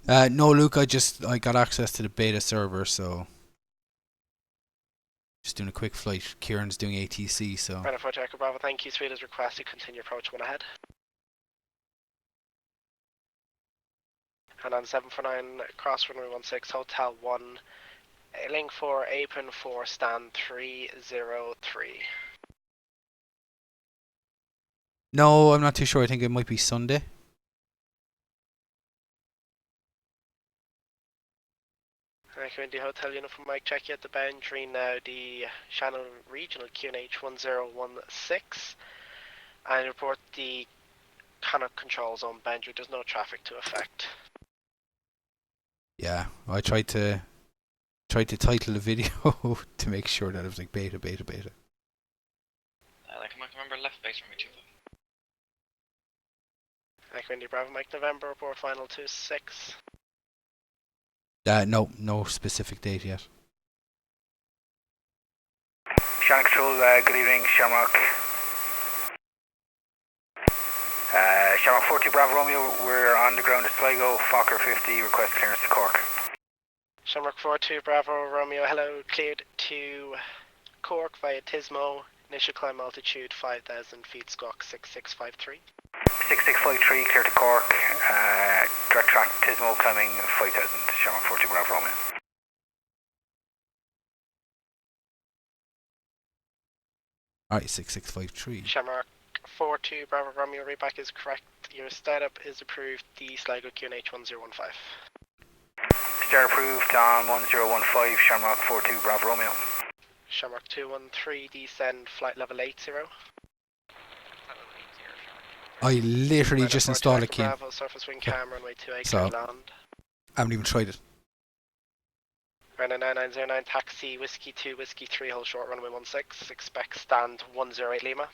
No, Luke. I got access to the beta server, so just doing a quick flight. Kieran's doing ATC, so. Bravo 4 Echo Bravo, thank you. Sweet as requested. Continue approach 1 ahead. And on 749, cross runway 16, Hotel 1, link 4, apron 4, stand 303. No, I'm not too sure. I think it might be Sunday. Okay, the hotel uniform Mike, check you at the boundary now, the Shannon Regional QNH 1016, and report the Connaught control zone boundary. There's no traffic to affect. Yeah, I tried to title the video to make sure that it was like beta. Like I remember left base from me too. Windy Bravo Mike November, report final 26. No specific date yet. Shannon Control, good evening, Shamrock. Shamrock 42 Bravo Romeo, we're on the ground at Sligo, Fokker 50, request clearance to Cork. Shamrock 42 Bravo Romeo, hello, cleared to Cork via Tismo, initial climb altitude 5,000 feet, squawk 6653. 6653, clear to Cork, direct track Tismo climbing 5,000, Shamrock 42 Bravo Romeo. Alright, 6653. Shamrock 42 Bravo Romeo, readback is correct. Your startup is approved, the Sligo QNH 1015. Start approved on 1015, Shamrock 42 Bravo Romeo. Shamrock 213, descend flight level 80. I literally just installed it, Kim. Bravo, surface wing cam, runway 28, So, land. I haven't even tried it. Runway 9909, taxi, whiskey 2, whiskey 3, hold short, runway 16, expect stand 108 Lima.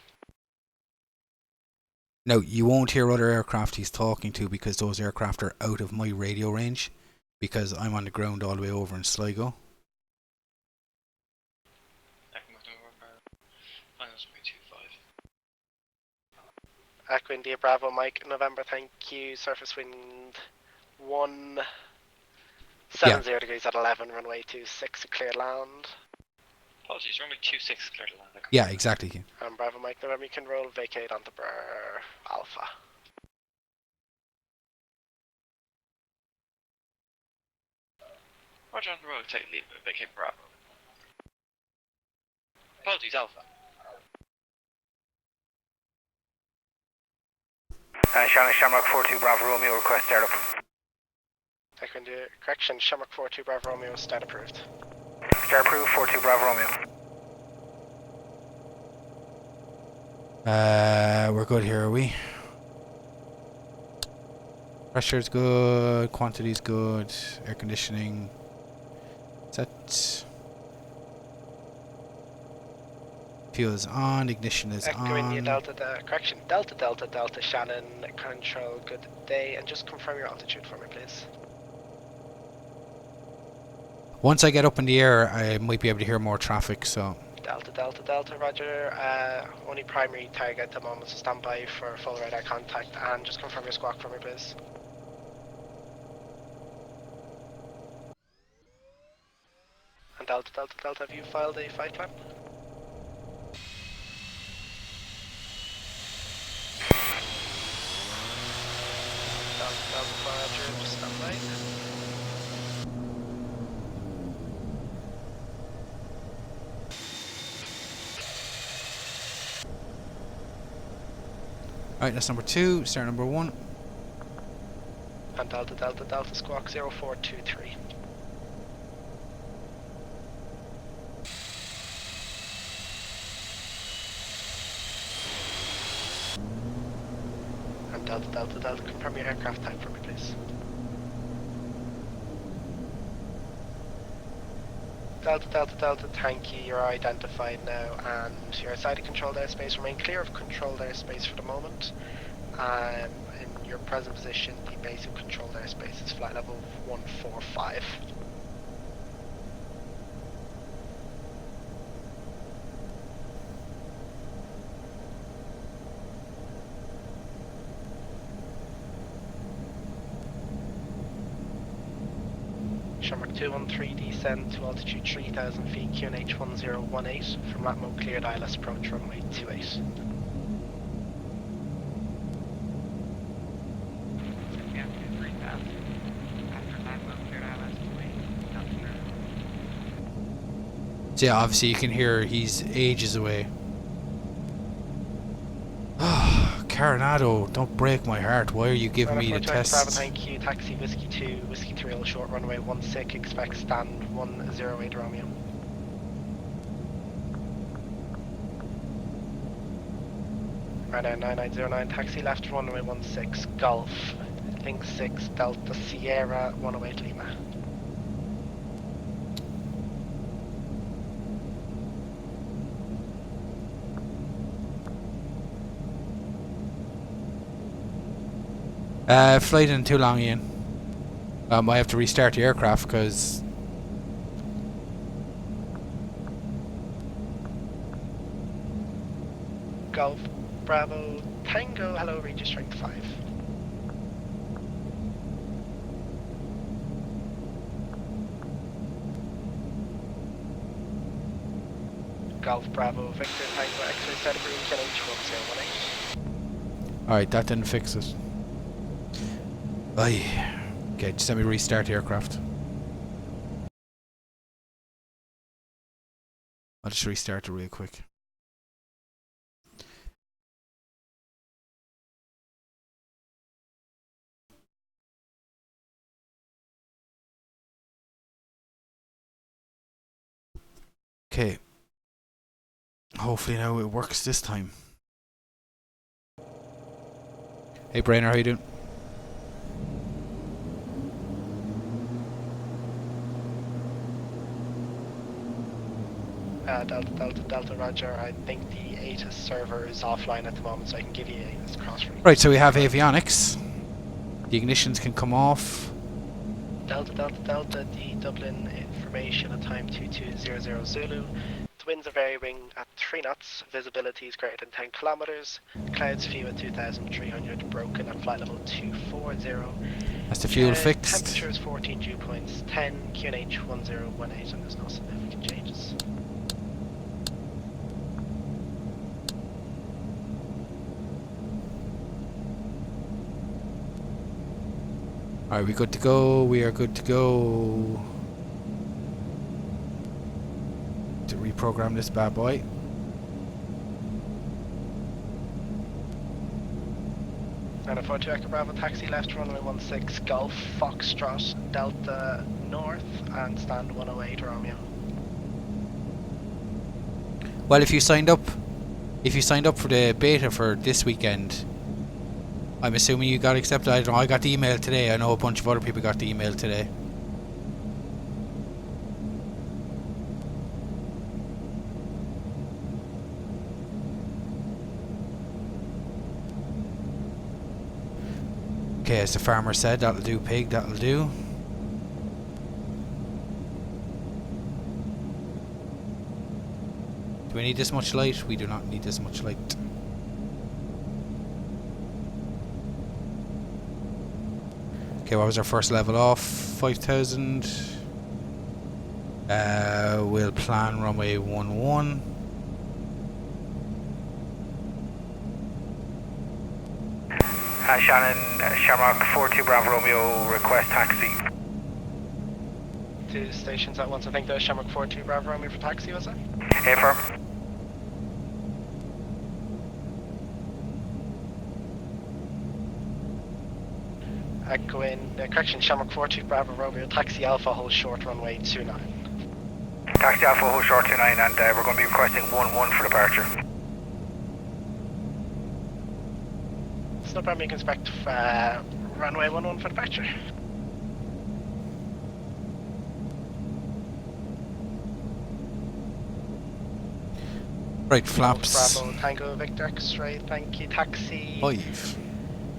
Now, you won't hear other aircraft he's talking to because those aircraft are out of my radio range because I'm on the ground all the way over in Sligo. Echo India Bravo Mike November, thank you. Surface wind 170 degrees at 11, runway 26, clear land. Apologies, runway 26 clear to land. Yeah, exactly. And Bravo Mike November, you can roll vacate onto Alpha. Roger on the road, take leave, vacate Bravo. Apologies, Alpha. Shannon, Shamrock 42 Bravo Romeo, request startup. Echo India, correction, Shamrock 42 Bravo Romeo, start approved. Start approved, 42 Bravo Romeo. We're good here, are we? Pressure's good, quantity's good, air conditioning. Set. Fuel is on, ignition is Echo on. India Delta, correction, Delta Shannon, control, good day, and just confirm your altitude for me, please. Once I get up in the air, I might be able to hear more traffic, so. Delta, roger. Only primary target at the moment, so stand by for full radar contact, and just confirm your squawk for me, please. And Delta, have you filed a flight plan? Delta, roger, just stand by. Alright, that's number 2, start number 1. And Delta, squawk 0423. And Delta, confirm your aircraft type for me, please. Delta, thank you, you're identified now, and you're outside of controlled airspace. Remain clear of controlled airspace for the moment. In your present position, the base of controlled airspace is flight level 145. Shamrock 213, descend to altitude 3000 feet, QNH 1018, from that mode cleared ILS approach runway 28. So yeah, obviously you can hear he's ages away. Coronado, don't break my heart. Why are you giving me the test? Bravo, thank you. Taxi Whiskey 2, Whiskey 3, short runway 16, expect stand 108 Romeo. Radar 9909, taxi left runway 16, Golf, Link 6, Delta Sierra 108 Lima. Flight isn't too long, Ian. I have to restart the aircraft because Golf, Bravo, Tango, hello, registering 5. Golf, Bravo, Victor, Tango, X-ray, set of room, QNH 1018. alright, that didn't fix it. Aye. Okay, just let me restart the aircraft. I'll just restart it real quick. Okay. Hopefully now it works this time. Hey Brainer, how you doing? Delta, Roger. I think the ATIS server is offline at the moment, so I can give you ATIS cross read. Right, so we have avionics. The ignitions can come off. Delta, the Dublin information at time 2200 Zulu. The winds are varying at 3 knots, visibility is greater than 10 kilometers, clouds few at 2300, broken at flight level 240. That's the fuel fixed. Temperature is 14 dew points, 10, QNH 1018, and there's no significant changes. Alright, we good to go? We are good to go. To reprogram this bad boy. And a 42 Echo Bravo, taxi left runway 16, Golf, Foxtrot, Delta North, and stand 108 Romeo. Well, if you signed up for the beta for this weekend, I'm assuming you got accepted. I don't know, I got the email today. I know a bunch of other people got the email today. Okay, as the farmer said, that'll do, pig, that'll do. Do we need this much light? We do not need this much light. Okay, what was our first level off? 5,000. We'll plan runway 11. Shannon, Shamrock 42 Bravo Romeo, request taxi. 2 stations at once, I think there's Shamrock 42 Bravo Romeo for taxi, was it? Affirm. Echo in, correction, Shamrock 42 Bravo Romeo, taxi Alpha, hold short runway 29. Taxi Alpha, hold short 29, and we're going to be requesting 11 for departure. It's no problem, you can expect runway 11 for departure. Right, flaps. Bravo, Tango, Victor, X-ray, thank you, taxi. 5.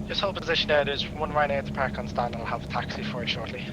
Just hold position there, there's one right now to park on stand, I'll have a taxi for you shortly.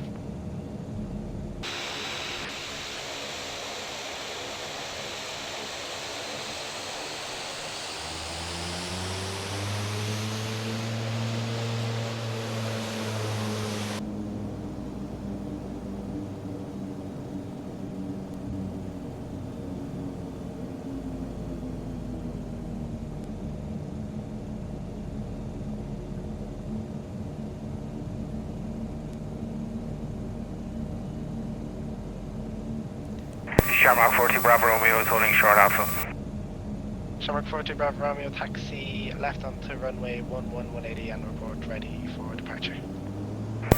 Shamrock 40 Bravo Romeo is holding short Alpha. Shamrock 40 Bravo Romeo, taxi left onto runway 180 and report ready for departure.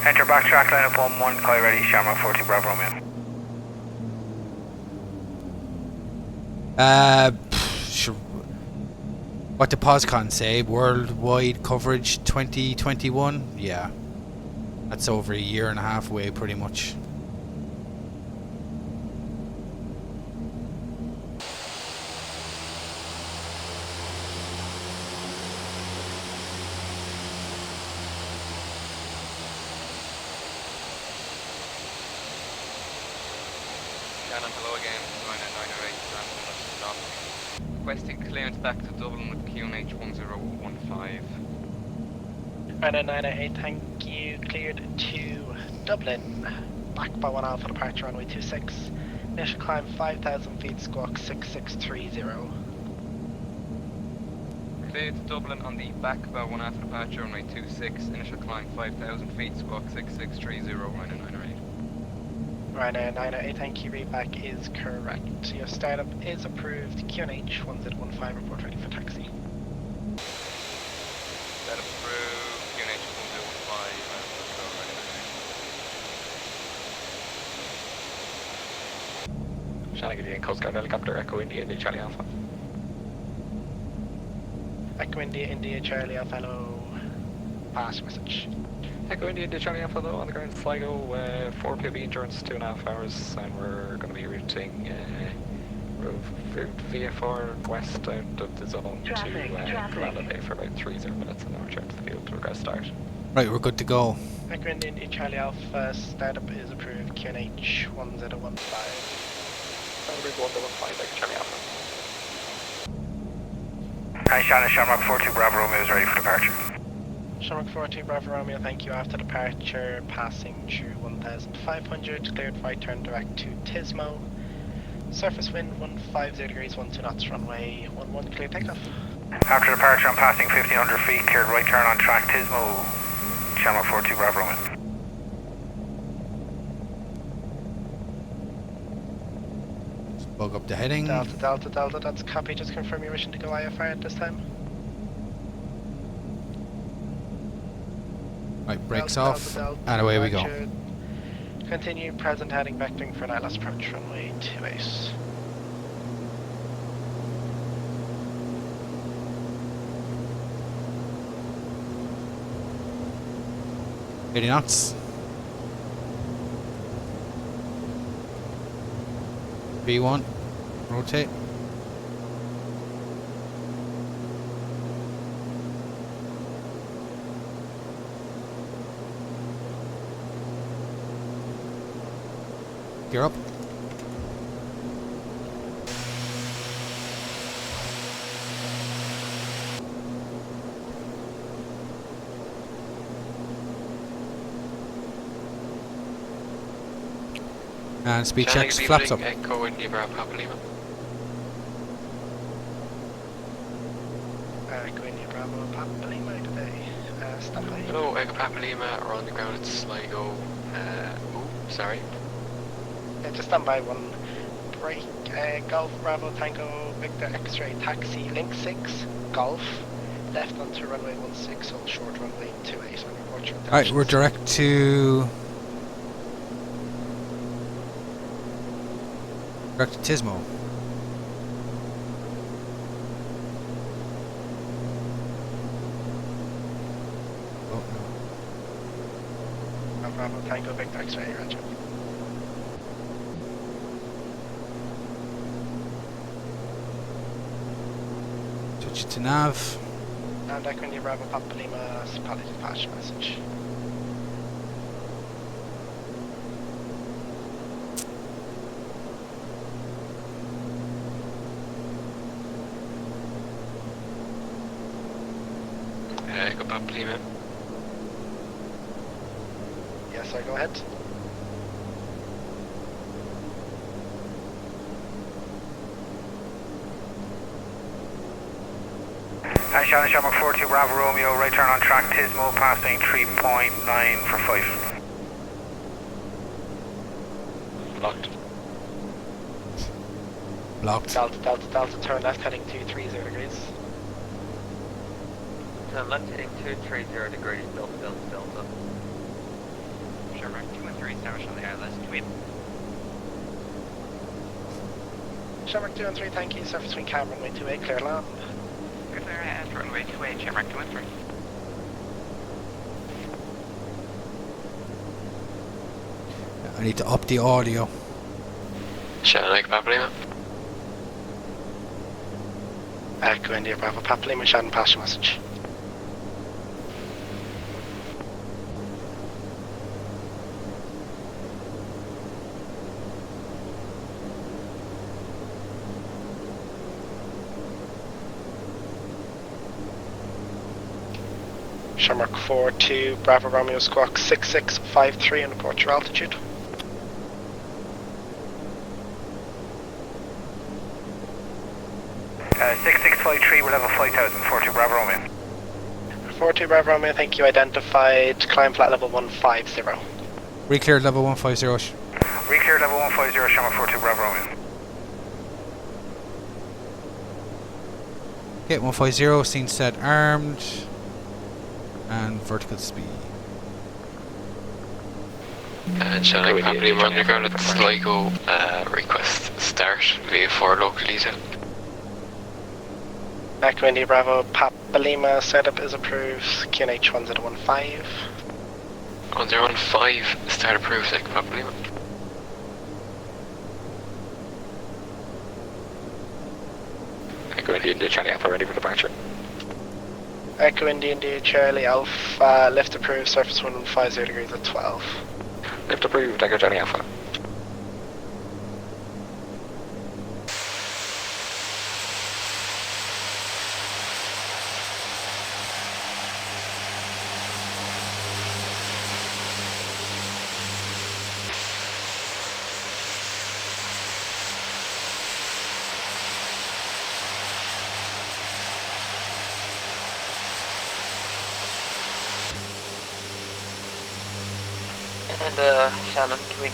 Enter backtrack line up 11, Kai ready, Shamrock 40 Bravo Romeo. Sure. What the POSCON say? Worldwide coverage 2021? Yeah. That's over a year and a half away, pretty much. Shannon, hello again. 908, stop. Requesting clearance back to Dublin with QNH 1015. 908, thank you. Cleared to Dublin. Back by 1 Alpha departure runway 26. Initial climb 5,000 feet, squawk 6630. Cleared to Dublin on the back about 1 Alpha departure runway 26. Initial climb 5,000 feet, squawk 6630, Ryanair 908. Ryanair 908, thank you. Readback is correct. Your startup is approved. QNH 1015, report ready for taxi. Startup approved, QNH 1015, Shannon Gideon, Coast Guard helicopter, Echo India, India Charlie Alpha. Echo India, India Charlie Alpha, hello. Pass message. Echo India, India Charlie Alpha though, on the ground, Sligo, 4 PB endurance, 2.5 hours, and we're going to be routing VATSIM west out of the zone to Galanda Bay for about 30 minutes and then return to the field to regret start. Right, we're good to go. Echo India, India Charlie Alpha, startup is approved. QNH 1015. Big 115, Echo Charlie Alpha. Hi Shannon, Shamrock 40 Bravo Romeo is ready for departure. Shamrock 40 Bravo Romeo, thank you. After departure, passing through 1,500, cleared right turn direct to Tismo. Surface wind 150 degrees, 12 knots, runway 11, clear takeoff. After departure, I'm passing 1,500 feet, cleared right turn on track Tismo, Shamrock 40 Bravo Romeo. Bug up the heading. Delta, Delta, Delta, that's copy. Just confirm your mission to go IFR at this time. Right, brakes Delta, off, Delta, Delta, and away we go. departure. Continue present heading vectoring for ILS approach runway 28. Eighty knots. B1, rotate. Gear up. And speed checks, flaps up. Echo India Bravo Papa Lima. Echo India Bravo, Papa Lima today. Stop by. Hello, Echo Papa Lima, we're on the ground at Sligo. Sorry. Yeah, just stand by one break. Golf Bravo Tango Victor X-ray taxi link 6 Golf left onto runway 16, hold short runway 28 on report your Alright, we're direct to Tismo. Oh no. Bravo Tango Victor X-ray, roger. Switch it to nav. And Echo India Bravo Papa Lima, apologies, pass your message. Echo Papa Lima. Yes sir, go ahead. Hi Shannon, Shamrock 42 Bravo Romeo, right turn on track Tismo, passing 3.9 for 5. Locked. Blocked. Delta, Delta, Delta, turn left heading 230 degrees. Turn left heading 230 degrees, Delta, Delta, Delta. Shamrock 213, establish on the ILS, tweet. Shamrock 213, thank you, surface wind cam, runway 28, clear land. Clear at runway 28, Shamrock 213. I need to up the audio. Shannon, Papa Lima. Echo India Bravo Papa Lima, Shannon, pass your message. Shamrock 42, Bravo Romeo Squawk 6653 and report your altitude. Uh, 6653, we'll have a 5000, 42 Bravo Romeo. 42 Bravo Romeo, thank you, identified, climb flat level 150. Recleared level 150. Reclear level 150, Shamrock 42 Bravo Romeo. Okay, 150, scene set armed. And vertical speed. And Shannon, Papa Lima, underground at Sligo, request start VA4 local diesel. Echo India Bravo Papa Lima, setup is approved, QNH 1015. 1015, start approved, Echo Papa Lima. Echo India, Charlie Alpha, ready for departure. Echo India Charlie Alpha, lift approved, surface 150 degrees at 12. Lift approved, Echo Charlie Alpha. And Shannon, can we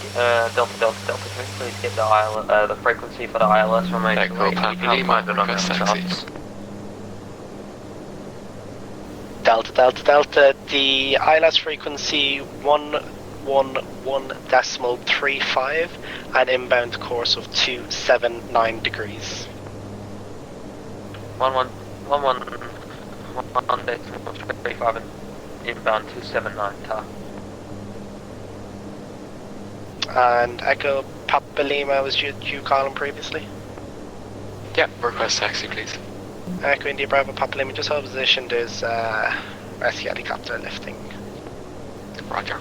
Delta, Delta, Delta, can we please get the the frequency for the ILS from my Echo Papa Lima, request taxi. Delta, Delta, Delta, the ILS frequency 111.35 and inbound course of 279 degrees. 111.35 and inbound 279 tar. And Echo Papa Lima, was you calling previously? Yeah, request taxi, please. Echo India Bravo Papa Lima, just hold position, there's rescue helicopter lifting. Roger.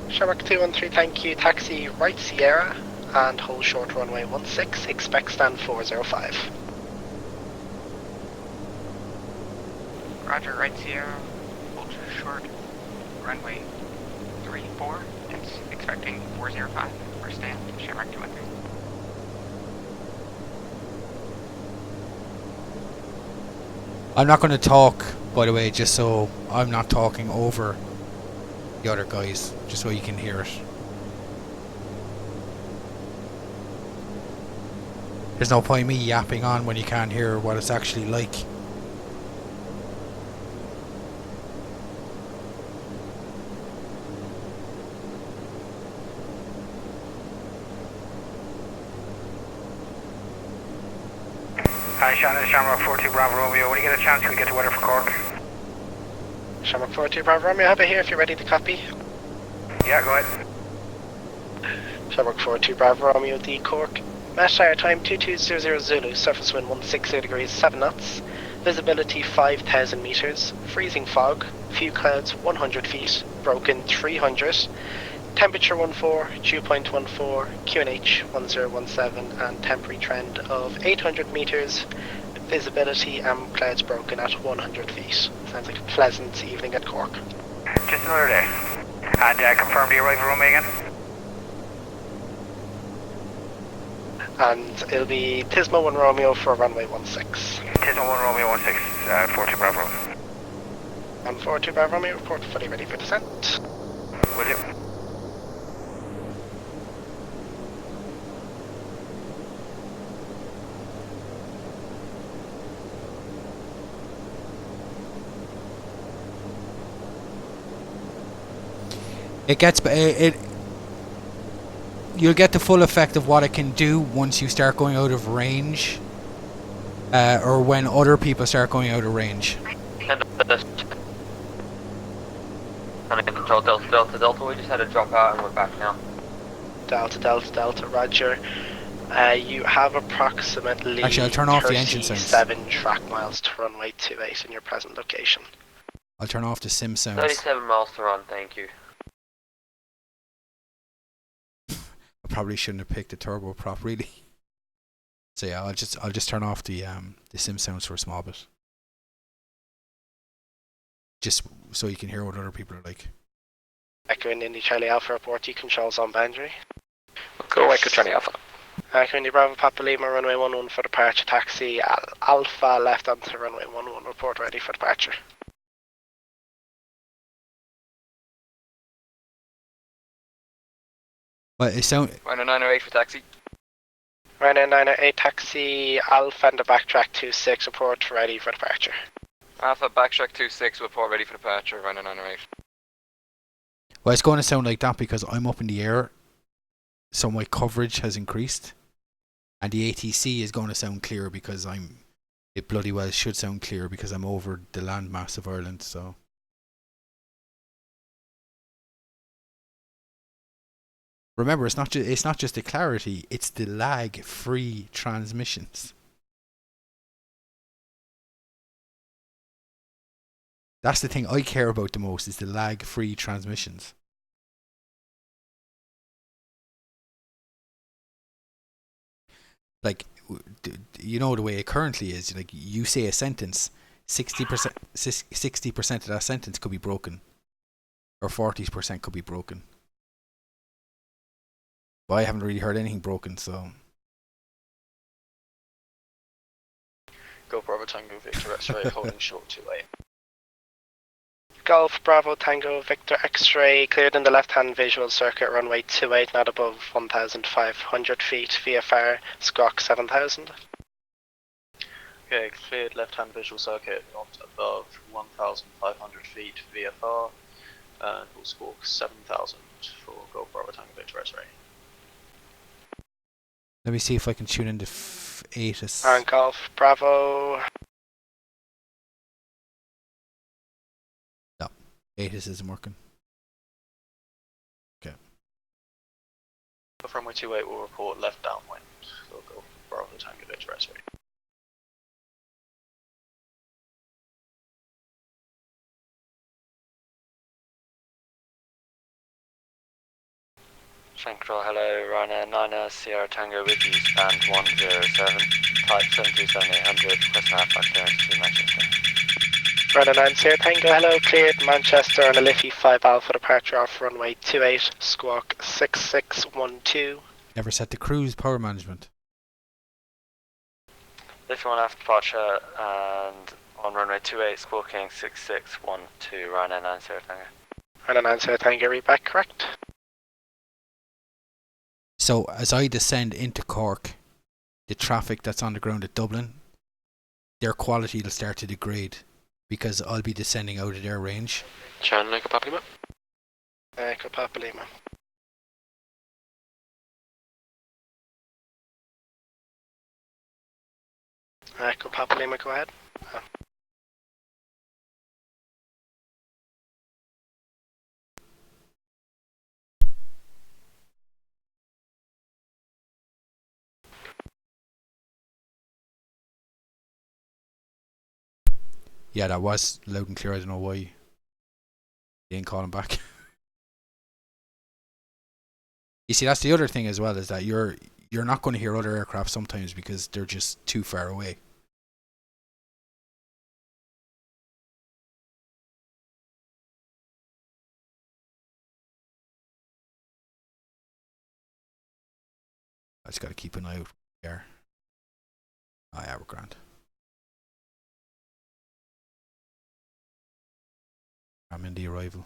Shamrock 213, thank you, taxi right Sierra and hold short runway 16, expect stand 405. Roger, right Sierra, hold short, runway 34, it's expecting 405 for stand, Shamrock 213. I'm not going to talk, by the way, just so I'm not talking over the other guys, just so you can hear it. There's no point me yapping on when you can't hear what it's actually like. Hi, Shannon, Shamrock 42 Bravo Romeo. When you get a chance, can we get to weather for Cork? Shamrock 42 Bravo Romeo, have it here if you're ready to copy. Yeah, go ahead. Shamrock 42 Bravo Romeo D Cork. Mesh air time 2200 Zulu, surface wind 160 degrees 7 knots. Visibility 5,000 meters. Freezing fog, few clouds 100 feet, broken 300. Temperature 14, dew point 14, QNH 1017 and temporary trend of 800 meters. Visibility and clouds broken at 100 feet. Sounds like a pleasant evening at Cork. Just another day. And confirm the arrival runway again. And it'll be Tismo 1 Romeo for runway 16. Tismo 1 Romeo 16, 42 Bravo. And 42 Bravo Romeo, report fully ready for descent. Will do. It gets you'll get the full effect of what it can do once you start going out of range, or when other people start going out of range. And control Delta Delta Delta, we just had a drop out and we're back now. Delta Delta Delta, roger. You have approximately Actually, I'll turn off the engine sounds. 37 track miles to runway 28 in your present location. I'll turn off the sim sounds. 37 miles to run, thank you. I probably shouldn't have picked a turboprop, really. So yeah, I'll just turn off the sim sounds for a small bit, just so you can hear what other people are like. Echo Indy Charlie Alpha, report you controls on boundary. Go Echo Charlie Alpha. Echo Indy Bravo Papa Lima, runway 11 for departure. Taxi Alpha left onto runway 11. Report ready for departure. Well, it sound. Rhino 908 for taxi. Rhino 908 taxi Alpha and the backtrack 26. Report ready for departure. Alpha backtrack 26, report ready for departure. Rhino 908. Well, it's going to sound like that because I'm up in the air, so my coverage has increased, and the ATC is going to sound clear because it bloody well should sound clear because I'm over the landmass of Ireland. So. Remember, it's not just the clarity; it's the lag-free transmissions. That's the thing I care about the most: is the lag-free transmissions. Like, you know the way it currently is. Like, you say a sentence, 60% of that sentence could be broken, or 40% could be broken. But I haven't really heard anything broken, so. Go Bravo Tango Victor X-ray holding short 2A. Golf Bravo Tango Victor X-ray cleared in the left-hand visual circuit runway 28, not above 1,500 feet. VFR Squawk 7,000. Okay, cleared left-hand visual circuit, not above 1,500 feet VFR, and we'll squawk 7,000 for Golf Bravo Tango Victor X-ray. Let me see if I can tune into ATIS. And Golf Bravo. No, ATIS isn't working. Okay. Golf runway 28 will report left downwind for Golf Bravo Tango Victor X-ray. Central, hello, Ryanair 9 Sierra Tango with you, band 107, type 737-800, request now flight clearance to Manchester. Runway 9 Sierra Tango, hello, cleared Manchester on a Liffey 5 Alpha departure off runway 28, squawk 6612. Never set the cruise power management. Liffey 1 after departure and on runway 28, squawking 6612, Ryanair 9 Sierra Tango. Runway 9 Sierra Tango, read back correct. So as I descend into Cork, the traffic that's on the ground at Dublin, their quality will start to degrade because I'll be descending out of their range. Channel Echo Papa Lima. Echo Papa Lima. Echo Papa Lima, go ahead. Yeah, that was loud and clear. I don't know why you didn't call him back. You see, that's the other thing as well, is that you're not going to hear other aircraft sometimes because they're just too far away. I just got to keep an eye out there. Oh yeah, we're grand. I'm in the arrival.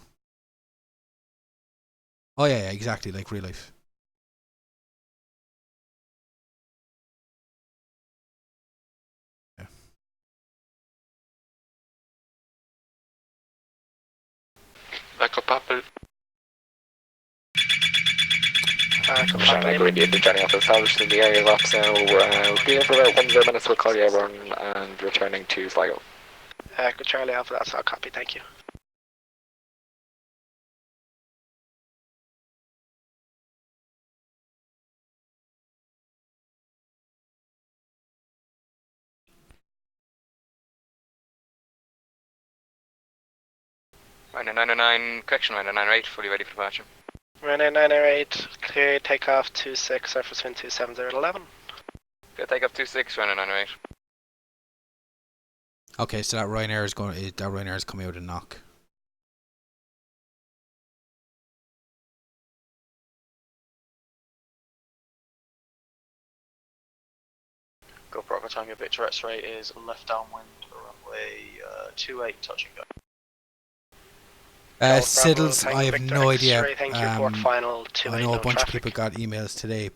Oh yeah, yeah, exactly, like real life. Yeah. Echo Papa. Shannon, I agree with Johnny Alpha established in the area of ops now. We'll be in for about 1 0 minutes, we'll call you everyone and returning to Sligo. Echo Charlie Alpha, that's all copy, thank you. Ryanair 909, correction Ryanair 908, fully ready for departure. Ryanair 908, clear takeoff 26, surface wind 27011. Clear takeoff 26, Ryanair 908. Okay, so that Ryanair is going. That Ryanair is coming out of knock. Go Bravo Tango Victor X-ray is left downwind, runway 28, touch and go. Siddles, I have no idea. Thank you, report final 28, I know a bunch traffic. of people got emails today,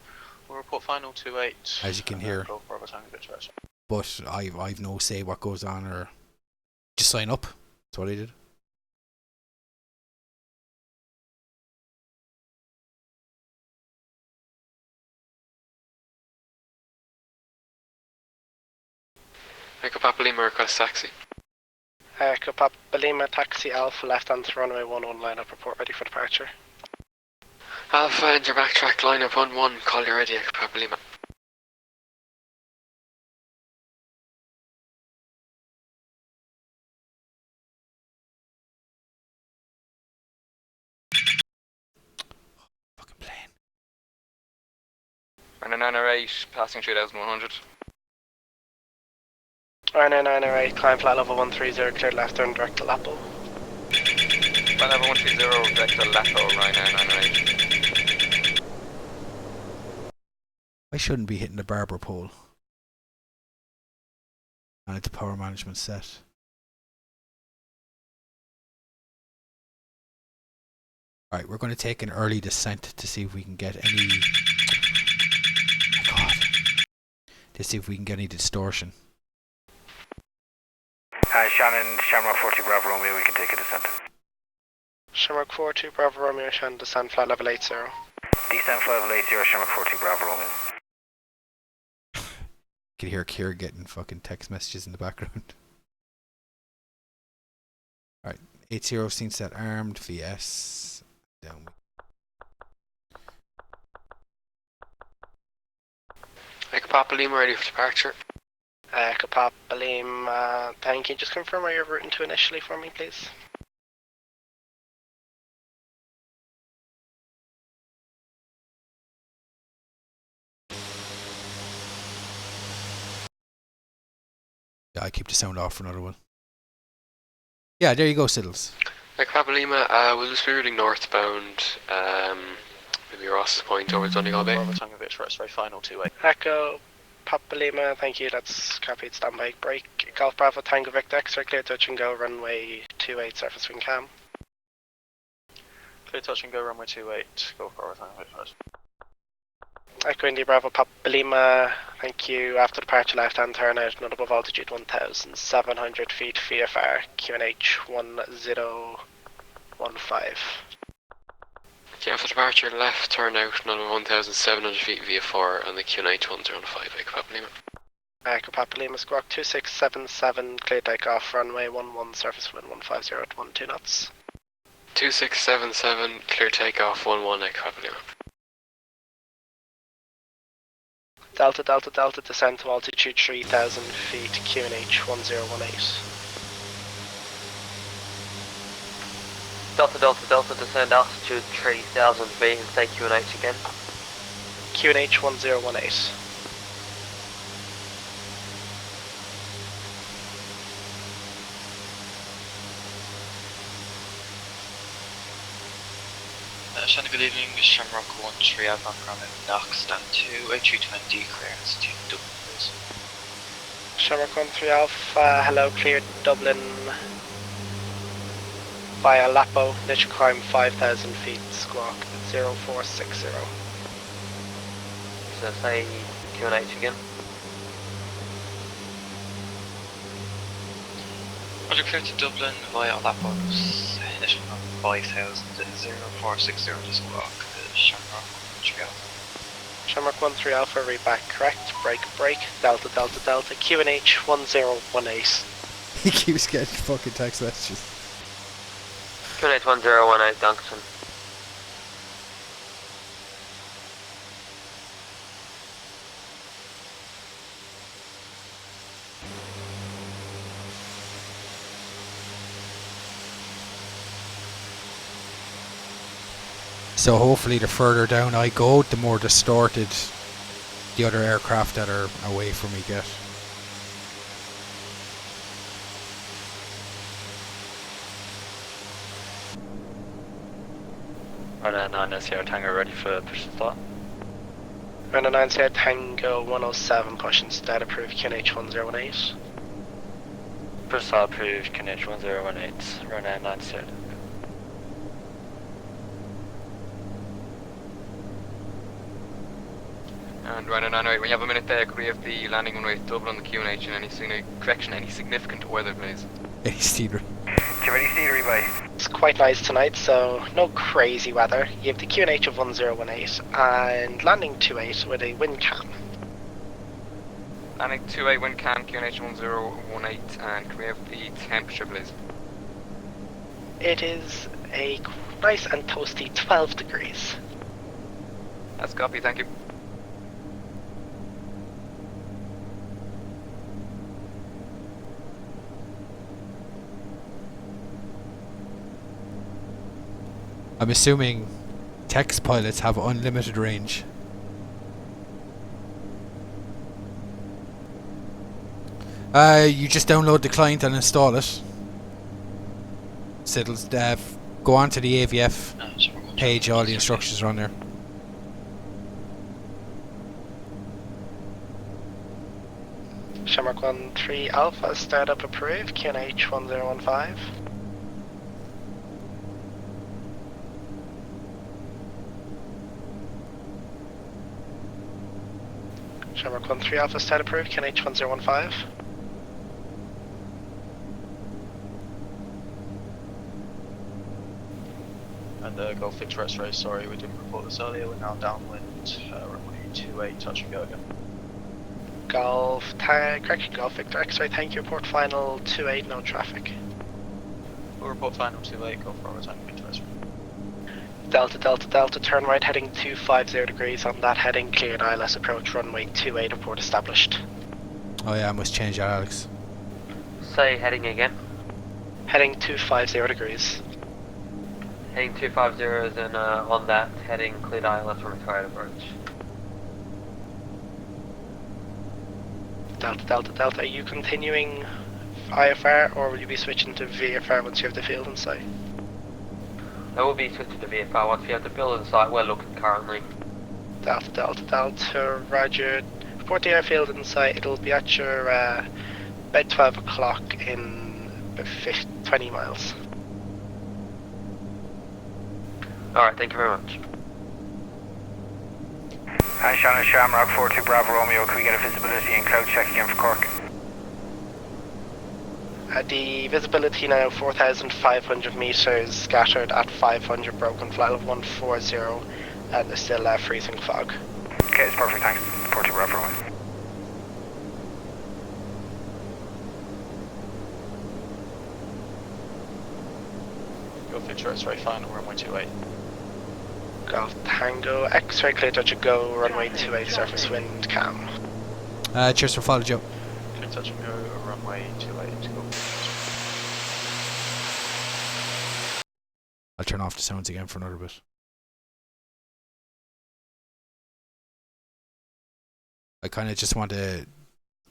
We'll report final 28. as you can hear. Go Bravo Tango Victor X-ray. But I've no say what goes on, or just sign up. That's what I did. Echo Papa Lima, request taxi. Echo Papa Lima, taxi Alpha, left on runway 11, line up, report ready for departure. Alpha, enter backtrack, line up 11, call you ready, Echo Papa Lima. Fucking plane. Ryanair 908, passing 3100. Ryanair 908, climb flight level 130, clear left turn direct to Lapo. Flight level 130, direct to Lapo, Ryanair 908. I shouldn't be hitting the barber pole. And it's a power management set. Alright, we're going to take an early descent to see if we can get any... Oh my god. To see if we can get any distortion. Shannon, Shamrock 40 Bravo Romeo, we can take a descent. Shamrock 42 Bravo Romeo, Shannon, descend flight level 80. Descent flight level 80, Shamrock 40 Bravo Romeo. You can hear Kier getting fucking text messages in the background. Alright, 80 scene set armed, VS. Down. Echo Papa Lima, ready for departure. Echo Papa Lima, thank you. Just confirm where you're routing to initially for me, please. Yeah, I keep the sound off for another one. Yeah, there you go, Siddles. Echo Papa Lima, we'll just be routing northbound, maybe Ross's Point over Donegal Bay. Bravo Tango Victor X-ray final 28. Echo Papa Lima, thank you. That's copied. Standby break. Golf Bravo Tango Victor X-ray, clear touch and go. Runway 28, surface wind cam. Clear touch and go runway 28. Go Bravo Tango Victor X-ray. Echo India Bravo Papa Lima, thank you. After departure, left hand turn out, not above altitude 1,700 feet. VFR QNH 1015. Okay, after departure, left turn out, none of 1,700 feet via 4 on the QNH 105, Echo Papa Lima. Echo Papa Lima, squawk 2677, clear takeoff, runway 11, surface wind 150 at 12 knots. 2677, clear takeoff, 11, Echo Papa Lima. Delta Delta Delta, descend to altitude 3,000 feet, QNH 1018. Delta Delta Delta, descend altitude 3000 feet and say QNH again. QNH 1018. Shannon, good evening. Shamrock 1-3 Alpha ground knock stand 2, A320 clearance to Dublin, please. Shamrock 1-3 Alpha, hello, clear Dublin via Lapo, initial climb 5,000 feet, squawk 0460. So say QNH again. Roger, clear to Dublin via Lapo, initial climb 5,000, 0460 to squawk, Shamrock 1-3 Alpha. Shamrock 1-3 Alpha, read back correct, break, Delta, QNH 1018. He keeps getting fucking text messages. QNH 1018 Dunkerton. So hopefully the further down I go, the more distorted the other aircraft that are away from me get. Runner 9 Sierra Tango ready for push and start. Runner 9 Sierra Tango 107, push and start approved, QNH 1018. Push start approved, QNH 1018. Runner 9 Sierra. And Ryder 908, we have a minute there. Could we have the landing runway double on the QNH and any significant weather, please? Any scenery. Do you have any scenery by? It's quite nice tonight, so no crazy weather. You have the QNH of 1018 and landing 28 with a wind cam. Landing 28 wind cam, QNH 1018, and can we have the temperature, please? It is a nice and toasty 12 degrees. That's copy, thank you. I'm assuming text pilots have unlimited range. You just download the client and install it. So it'll go on to the AVF page, all the instructions are on there. Shamrock 1-3 Alpha, startup approved, QNH 1015. Shamrock 1-3 Alpha, start approved, QNH 1015. And Golf Victor X-ray, sorry we didn't report this earlier, we're now downwind, runway 28, touch and go again. Correction, Golf Victor X-ray, thank you, report final 28, no traffic. We'll report final 28, go forward, tango Victor X-ray. Delta, turn right heading 250 degrees on that heading, cleared ILS approach runway 28, report established. Oh yeah, I must change that, Alex. Say heading again. Heading 250 degrees. Heading 250 is in, on that heading cleared ILS from retired approach. Delta, are you continuing IFR or will you be switching to VFR once you have the field in sight? I will be switching to VFR once we have the field in sight. We're looking currently. Delta, roger. Report the airfield in sight. It'll be at your about 12 o'clock in about 20 miles. Alright, thank you very much. Hi, Shannon, Shamrock 42 Bravo Romeo, can we get a visibility and cloud check again for Cork? The visibility now 4,500 meters, scattered at 500, broken flight of 140, and there's still freezing fog. Okay, it's perfect, thanks. 42 Bravo Romeo. Go Victor X-ray, final runway 28. Golf Tango, X-ray clear touch and go, runway 28, surface wind cam. Cheers for follow, Joe. Clear touch and go, runway 28, go. I'll turn off the sounds again for another bit. I kind of just want to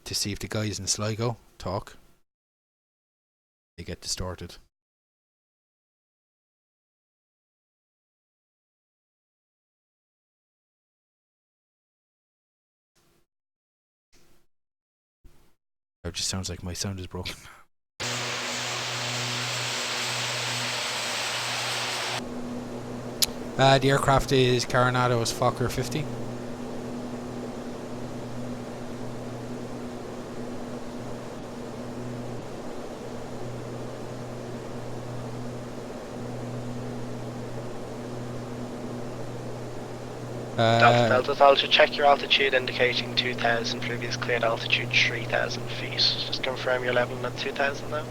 see if the guys in Sligo talk. They get distorted. It just sounds like my sound is broken. The aircraft is Coronado's Fokker 50. Delta, check your altitude indicating 2000, previous cleared altitude 3000 feet. Just confirm your level at 2000 now.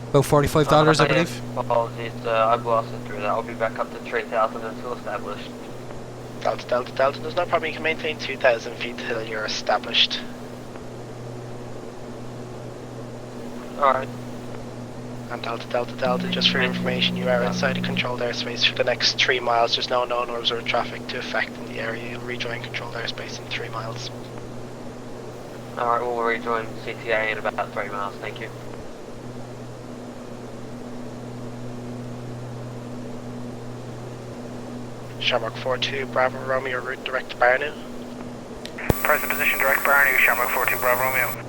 About $45, I believe. Apologies, I blasted through that. I'll be back up to 3000 until established. Delta, there's no problem, you can maintain 2000 feet till you're established. Alright. And Delta, just for information, you are inside a controlled airspace for the next 3 miles. There's no known or observed traffic to affect in the area. You'll rejoin controlled airspace in 3 miles. Alright, we'll rejoin CTA in about 3 miles, thank you. Shamrock 42, Bravo Romeo, route direct to Barnu. Present position, direct Barnu, Shamrock 42, Bravo Romeo.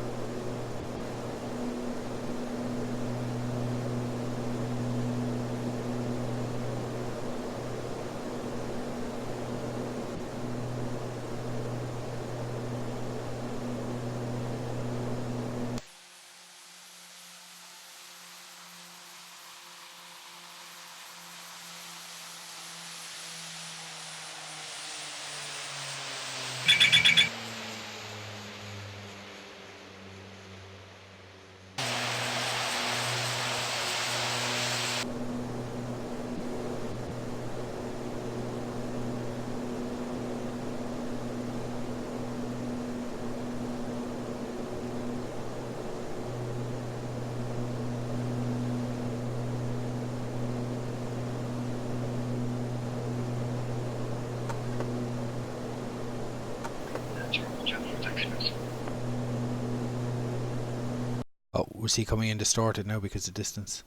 Oh, was he coming in distorted now because of distance?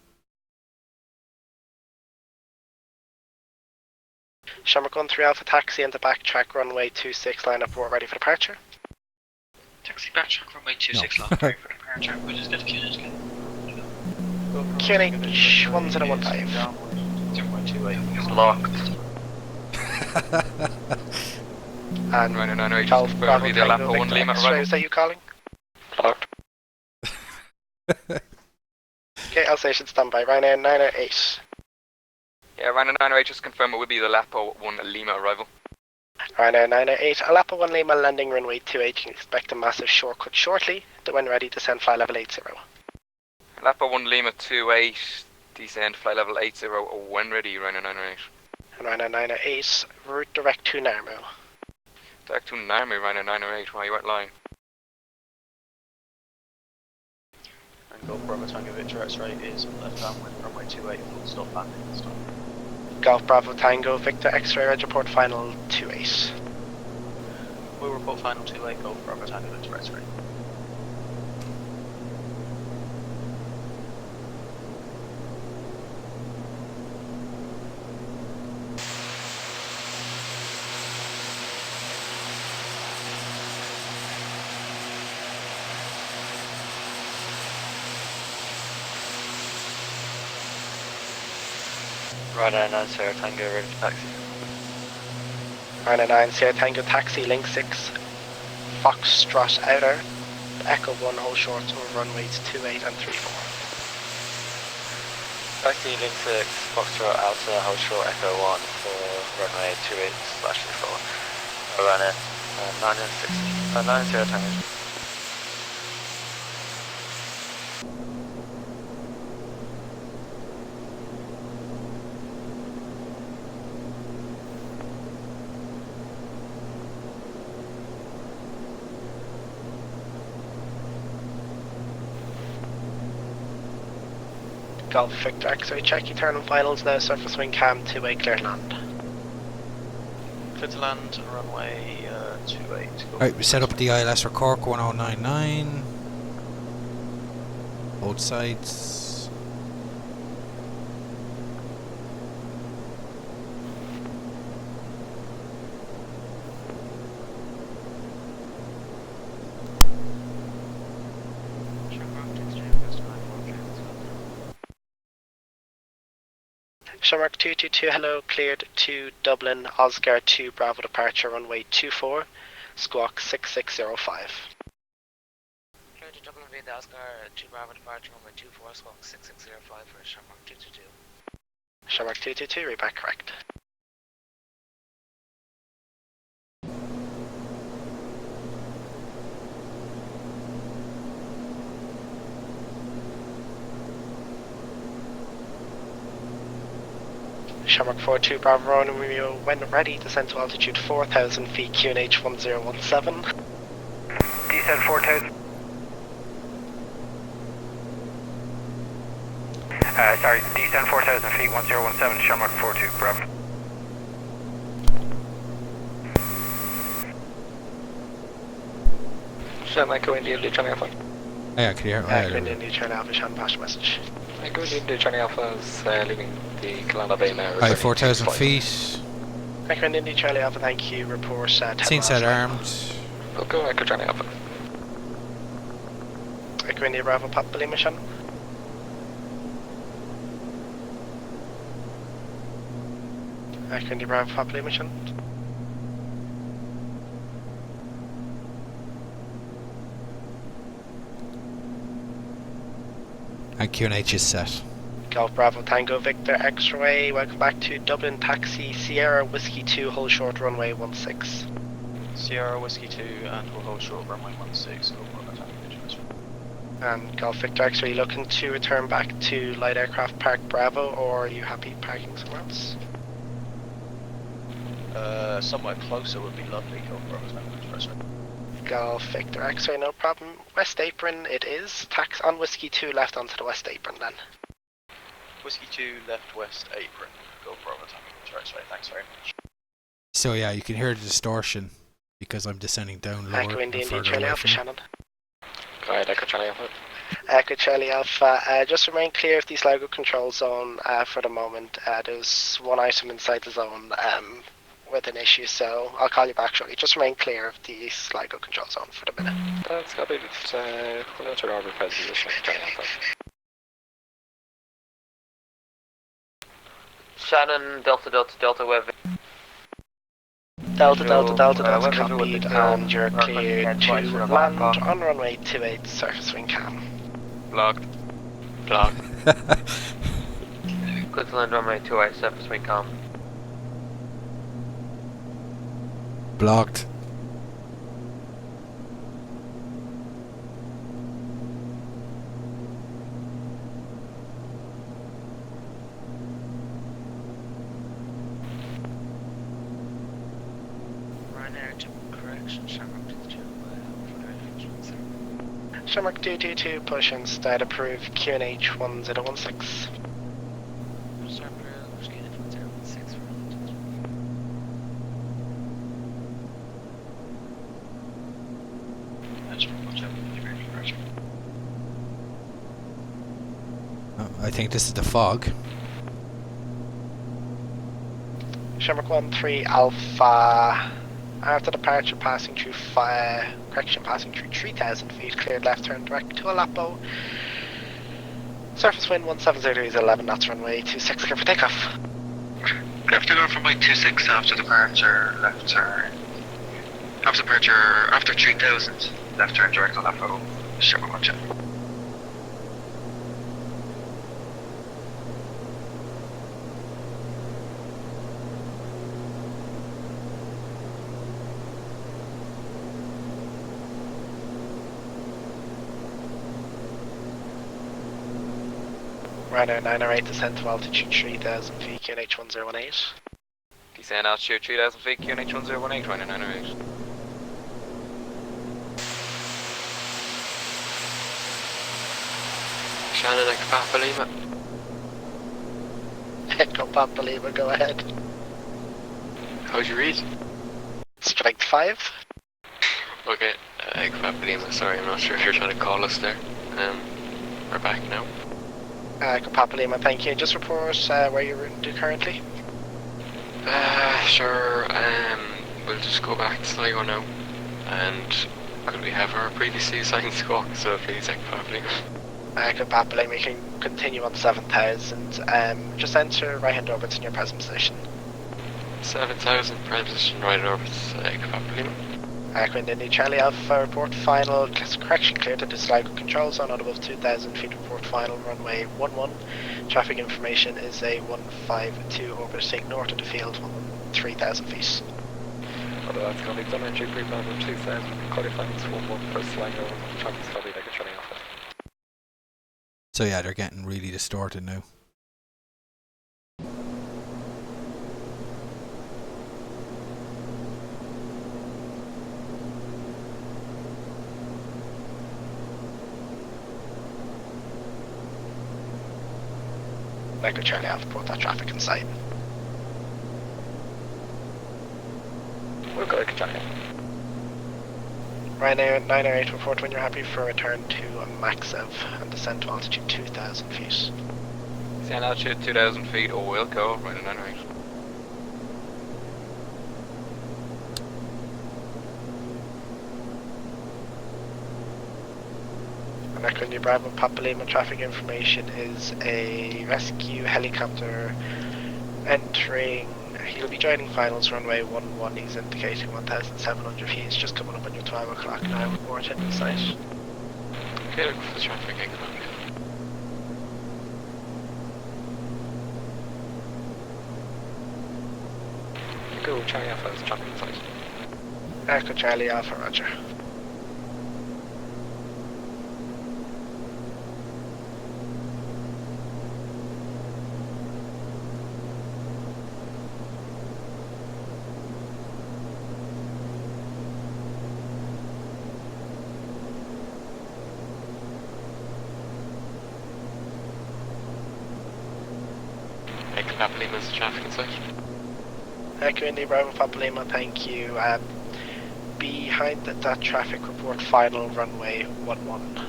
Shamrock 13 Alpha, taxi into backtrack runway 26, line up, we're ready for departure. Taxi backtrack runway 26, line up, ready for departure. We'll just get the QNH again. QNH 1015. It's locked. And Ryanair 908 Golf just Bravo confirmed the Lapa Tango 1 Victor Lima X-ray, arrival. is that you calling? Locked. Okay, Alsatian standby, Ryanair 908. Yeah, Ryanair 908 just confirmed it will be the Lapa 1 Lima arrival. Ryanair 908, Alapa 1 Lima landing runway 28, you can expect a massive shortcut shortly. When ready, descend fly level 80. Lapa 1 Lima 28, descend flight level 80 when ready, Ryanair 908. And Ryanair 908, route direct to Narmo. Direct to Narmi, Ryanair 908, why you weren't lying. And Golf Bravo Tango Victor X-ray is left downwind runway 28, full stop landing this time. Golf Bravo Tango Victor X-ray, reg report final 28. We'll report final 28, Golf Bravo Tango Victor X-ray. Ryanair 9 Sierra Tango, ready for taxi. Ryanair 9 Sierra Tango taxi link 6, Foxtrot outer, Echo 1 hold short over runways 28 and 34. Taxi link 6, Foxtrot outer, hold short, Echo 1 for runway 28/34. Ryanair 9 Sierra Tango. Golf Victor X-ray, check your turn and finals now, surface wing cam 2-way, clear to land. Clear to land, runway 28. Right, we set up the ILS for Cork 1099. Both sides. Shamrock 222, hello, cleared to Dublin, Oscar 2 Bravo departure, runway 24, squawk 6605. Clear to Dublin via the Oscar 2 Bravo departure, runway 24, squawk 6605 for Shamrock 222. Shamrock 222, read back correct. Shamrock 42 Bravo Romeo, when ready, descend to altitude 4,000 feet, QNH 1017. Descend 4,000. Sorry, descend 4,000 feet, 1017, Shamrock 42, Bravo. Shamrock India, Charlie Alpha. Yeah, clear. India, Charlie Alpha, Shan Pass message. India, Charlie Alpha is leaving the Calanda Bay now. Hi, 4,000 feet. India, Charlie Alpha, thank you. Report Scene set armed. We'll go Echo Charlie Alpha. India, Bravo, Papa Lima, Shan. India, Bravo, Papa Lima, Shan. And QNH is set. Golf Bravo Tango Victor X-Ray, welcome back to Dublin Taxi Sierra Whiskey 2, hold short runway 16. Sierra Whiskey 2 and we'll hold short runway 16. And Golf Victor X-Ray, looking to return back to Light Aircraft Park Bravo, or are you happy parking somewhere else? Somewhere closer would be lovely, Golf Bravo's Expressway. Golf Victor X-Ray, no problem. West apron it is. Tax on Whiskey 2 left onto the west apron then. Whiskey 2 left west apron, Golf Bravo Tango Expressway, thanks very much. So yeah, you can hear the distortion because I'm descending down lower. Echo India, and further Charlie away Alpha, from you. Shannon. Go ahead, Echo Charlie Alpha. Echo Charlie Alpha, just remain clear of the Sligo control zone for the moment. There's one item inside the zone with an issue, so I'll call you back shortly. Just remain clear of the Sligo control zone for the minute. That's got to be we'll enter our position, Charlie Alpha. Shannon, Delta, Delta, Delta, Web. Delta, that's copied, and you're cleared to land on runway 28, surface wind cam. Blocked. Good to land runway 28, surface wind calm. Blocked. Shamrock 222, push and start approved, QNH 1016. I think this is the fog. Shamrock 13 Alpha, after departure passing through passing through 3,000 feet, cleared left turn direct to Aleppo. Surface wind 170 degrees 11 knots, runway 26, clear for takeoff. Left turn from runway 26 after departure, left turn. After departure, after 3,000, left turn direct on Aleppo, Shamrock 1 Ryanair 908, descend to altitude 3,000 feet, QNH 1018. Descend altitude 3,000 feet, QNH 1018, Ryanair 908. Shannon, Echo Papa Lima. Echo Papa Lima, go ahead. How'd you read? Strike 5. Okay, Echo Papa Lima, sorry, I'm not sure if you're trying to call us there. We're back now. Echo Papa Lima, thank you. Just report where you're currently. Sure, we'll just go back to Sligo now. And could we have our previously assigned squawk, so please, Echo Papa Lima. Good, Papalima, we can continue on 7000. Just enter right-hand orbits in your present position. 7000, prime position, right orbit, Papalima. Quindi Charlie Alpha, report final, correction clear to dislike control zone out above 2000 feet, report final, runway 11. Traffic information is a 152 orbit, take north of the field, 3000 feet. Although that's going to be done in G pre-plan with 2000, qualifying is 1-1 for Slinger, traffic's probably like a Charlie Alpha. So yeah, they're getting really distorted now. Echo Charlie Alpha, report that traffic in sight. We'll go like a Charlie Alpha. Ryanair 908, report when you're happy for a return to Maxev and descend to altitude 2000 feet. Descend altitude 2000 feet, or we'll go, Ryanair 908. Echo New Bravo, Papalima, traffic information is a rescue helicopter entering. He'll be joining finals runway 11. He's indicating 1700 feet. He's just coming up on your 12 o'clock now. Report in sight. Okay, look for the traffic, Go Charlie Alpha, is traffic in sight. Echo Charlie Alpha, roger. Papalima's traffic in sight. Echo Indy Bravo, Papalima, thank you. Behind that traffic, report final runway 11.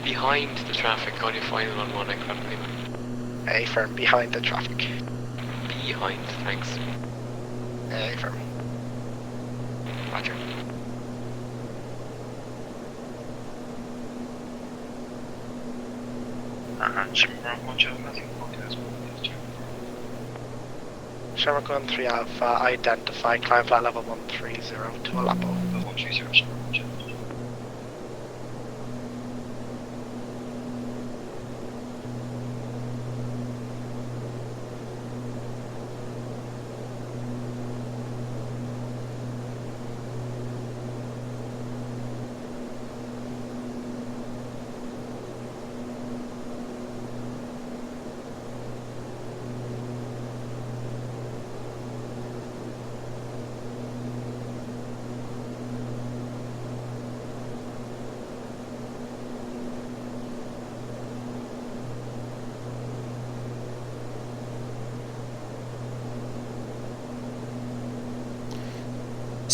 Behind the traffic, on your final on 1, Echo Papalima. A firm, behind the traffic. Behind, thanks. A firm. Roger. Shamrock 13 Alpha, identify, climb flight level 130 to Aleppo. 130,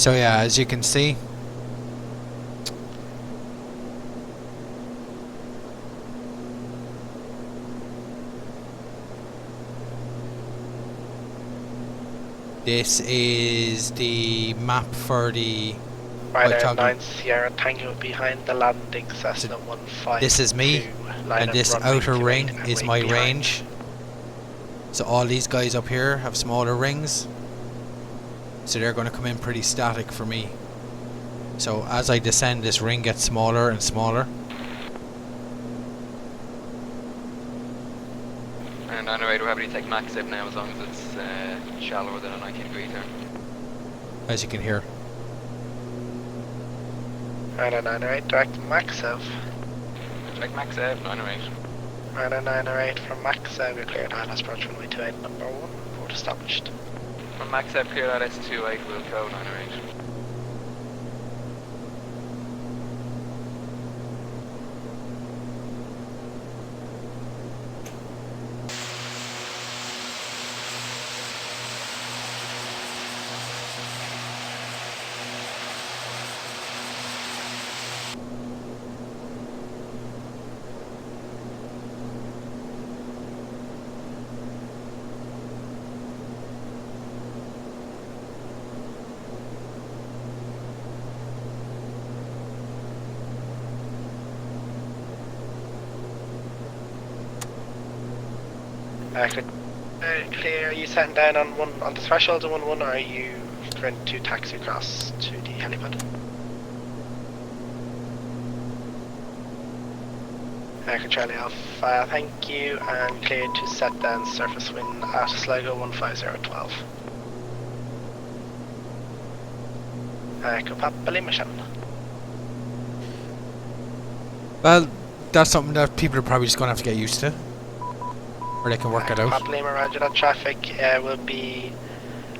So yeah, as you can see, this is the map for the Ryanair 9 Sierra Tango behind the landing, Cessna 15. This is me, and this outer ring is my range. So all these guys up here have smaller rings, so they're going to come in pretty static for me. So as I descend, this ring gets smaller and smaller. And 908, we're happy to take max zip now as long as it's shallower than a 90 degree turn. As you can hear. Ryanair 908, direct Maxev. Direct max zip, 908. Ryanair 908 from Maxev, you're cleared ILS approach runway 28, number 1, report established. From max zip, clear out S28, we'll go 908. Clear, are you setting down on the threshold of 1-1, or are you trying to taxi across to the helipad? Charlie Alpha, thank you, and clear to set down surface wind at Sligo 15012. Papa Lima 7. Well, that's something that people are probably just going to have to get used to. Or they can work it out. Papa Lima, roger that. Traffic will be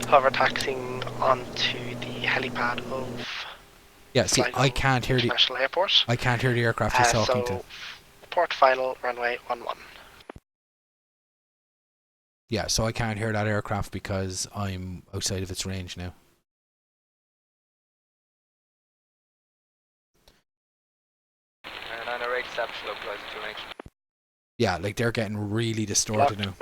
hover taxiing onto the helipad of Yeah, see, Sligo I can't hear the International Airport. I can't hear the aircraft he's talking to. Port final, runway 11. Yeah, so I can't hear that aircraft because I'm outside of its range now. And 908 established localizer 2H. Yeah, like they're getting really distorted now.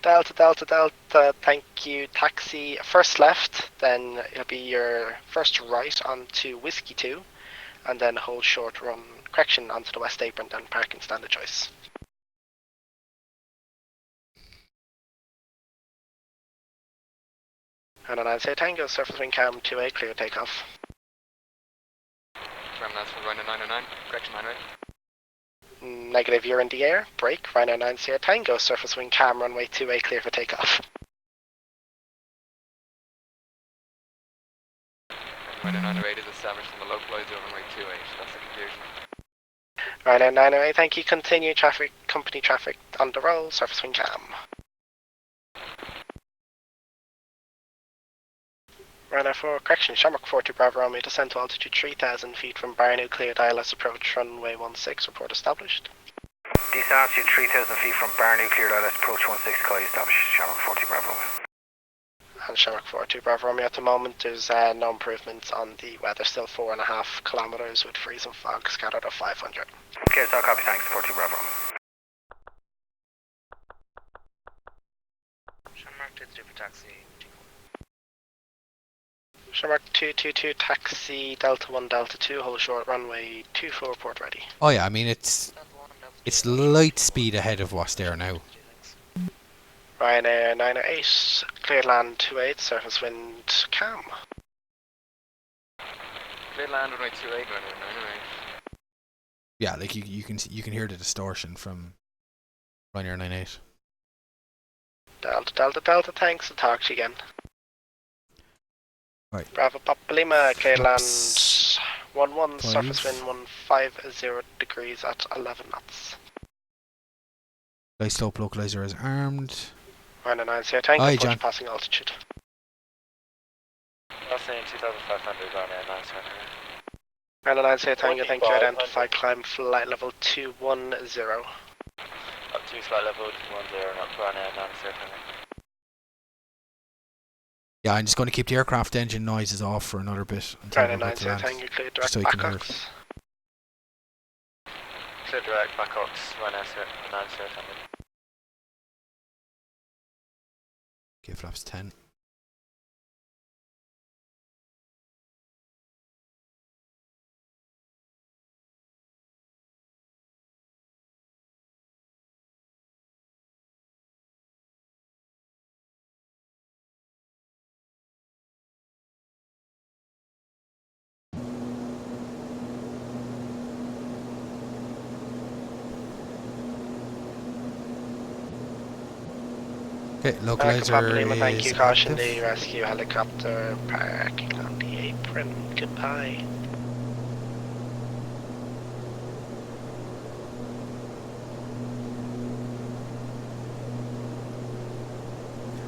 Delta, Delta, Delta, thank you. Taxi first left, then it'll be your first right onto Whiskey 2, and then hold short run, correction, onto the west apron, then parking standard choice. And then I'd say Tango, surface wing cam 2A, clear takeoff. Confirm that's for runway 909, correction 908. Negative, you're in the air, brake, Rhino 9 Sierra Tango, surface wing cam, runway 2A, clear for takeoff. Runway 908 is established on the localizer of runway 2H, that's the confusion. Rhino 908, thank you, continue traffic, company traffic on the roll, surface wing cam. Rhino 4, correction, Shamrock 42 Bravo Romeo, descend to altitude 3,000 feet from Barnu, cleared ILS approach, runway 16, report established. Descend altitude 3,000 feet from Barnu, cleared ILS approach 16, sky established, Shamrock 40 Bravo Romeo. And Shamrock 42 Bravo Romeo, at the moment there's no improvements on the weather, still 4.5 kilometers with freezing fog scattered at 500. Okay, so copy, thanks, 42 Bravo Romeo. Shamrock 23 for taxi. Shamrock 222 taxi Delta 1 Delta 2, hold short runway 24, port ready. Oh yeah, I mean it's light speed ahead of what's there now. Ryanair 908, cleared land 28, surface wind cam. Cleared land runway 28, runway 908. Yeah, like you can hear the distortion from Ryanair 98. Delta Delta Delta, thanks, I'll talk to you again. Right. Bravo Papa Lima, cleared land 11, surface wind 150 degrees at 11 knots. Light slope localizer is armed. Ryanair 9 Sierra Tango, Aye, approach John. passing altitude. I'll say 2,500 Ryanair 9 Sierra. Ryanair 9 Sierra Tango, thank you, identify climb flight level 210. Up to flight level 210, not Ryanair 9 Sierra. Yeah, I'm just going to keep the aircraft engine noises off for another bit until we're Ryanair 9 about to Sierra land. Tango, cleared direct So you can hear it. backox. Clear direct backox, Ryanair 9 Sierra. Okay, flaps 10. Okay, localizer Thank is you, caution active. the rescue helicopter parking on the apron. Goodbye.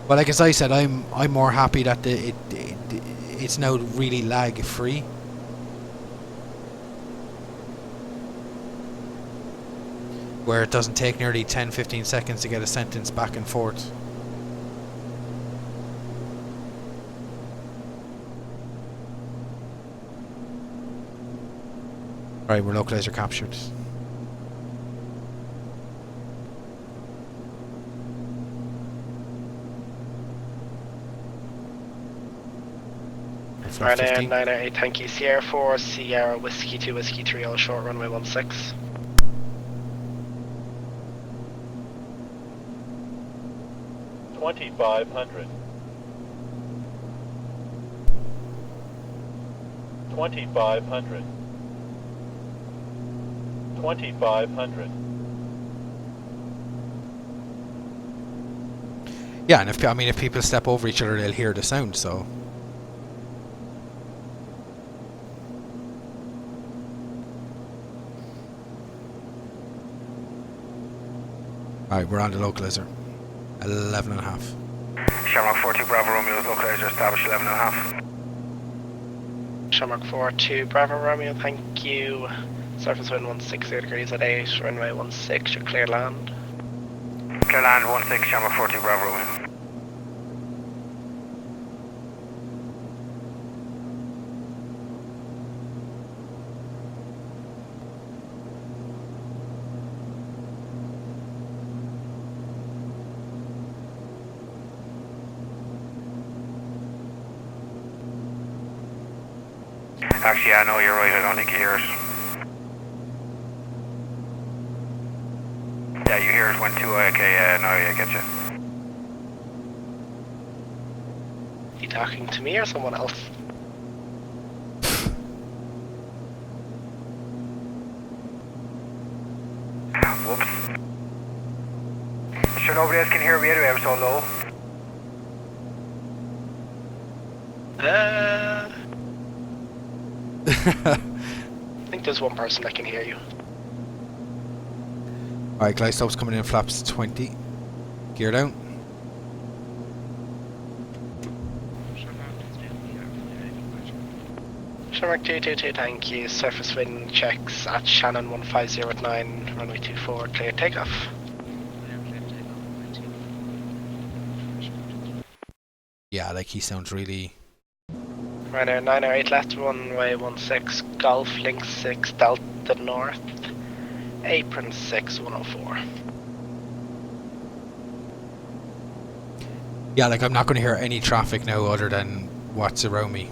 Well, like as I said, I'm more happy that it's now really lag free. Where it doesn't take nearly 10-15 seconds to get a sentence back and forth. Right, we're localizer captured. Flight Ryanair 15. 908, thank you. Sierra 4, Sierra Whiskey 2, Whiskey 3, all short runway 16. 2500. 2500. 2500. Yeah, and if people step over each other, they'll hear the sound. So. Alright, we're on the localizer. 11.5. Shamrock 42 Bravo Romeo is localizer established 11.5. Shamrock 42 Bravo Romeo, thank you. Surface wind 160 degrees at 8, runway 16, you're clear land. Clear land 16, Shamrock 42 Bravo Romeo. Actually, I know you're right, I don't think you hear it. Yeah, you hear it when 2, okay, now I get you. You talking to me or someone else? Whoops. Sure nobody else can hear me anyway, I'm so low. I think there's one person that can hear you. Alright, glide slope's coming in, flaps 20. Gear down. Shamrock 222, thank you. Surface wind checks at Shannon 150 at 9, runway 24, clear takeoff. Yeah, like he sounds really. Runner 908 left, runway 16, Golf Link 6, Delta North, apron 6, 104. Yeah, like I'm not going to hear any traffic now other than what's around me.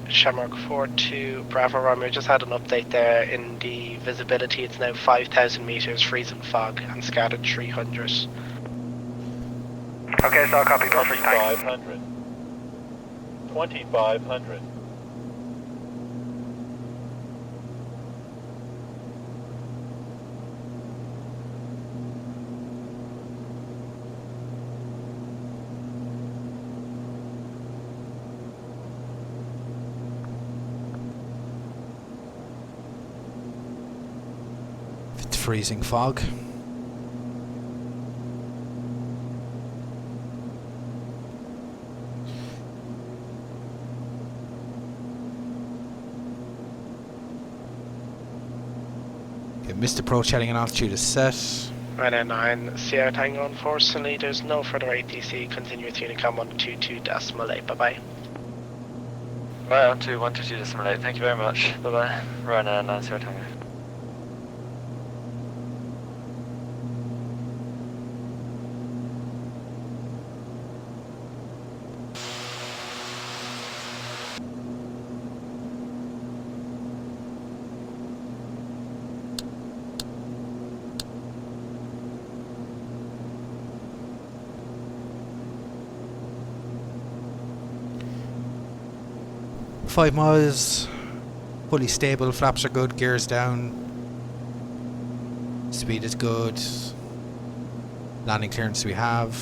Shamrock 42 Bravo Romeo, just had an update there in the visibility. It's now 5,000 meters, freezing fog, and scattered 300. Okay, so I'll copy, perfect, thanks. 2500. 2500. It's freezing fog. Missed approach heading and altitude is set. Runner 9 Sierra Tango, unfortunately there's no further ATC, continue with Unicom 122.8, bye bye. Right, on to 122.8, thank you very much, bye bye. Runner 9 Sierra Tango. Five miles, fully stable, flaps are good, gears down, speed is good, landing clearance we have.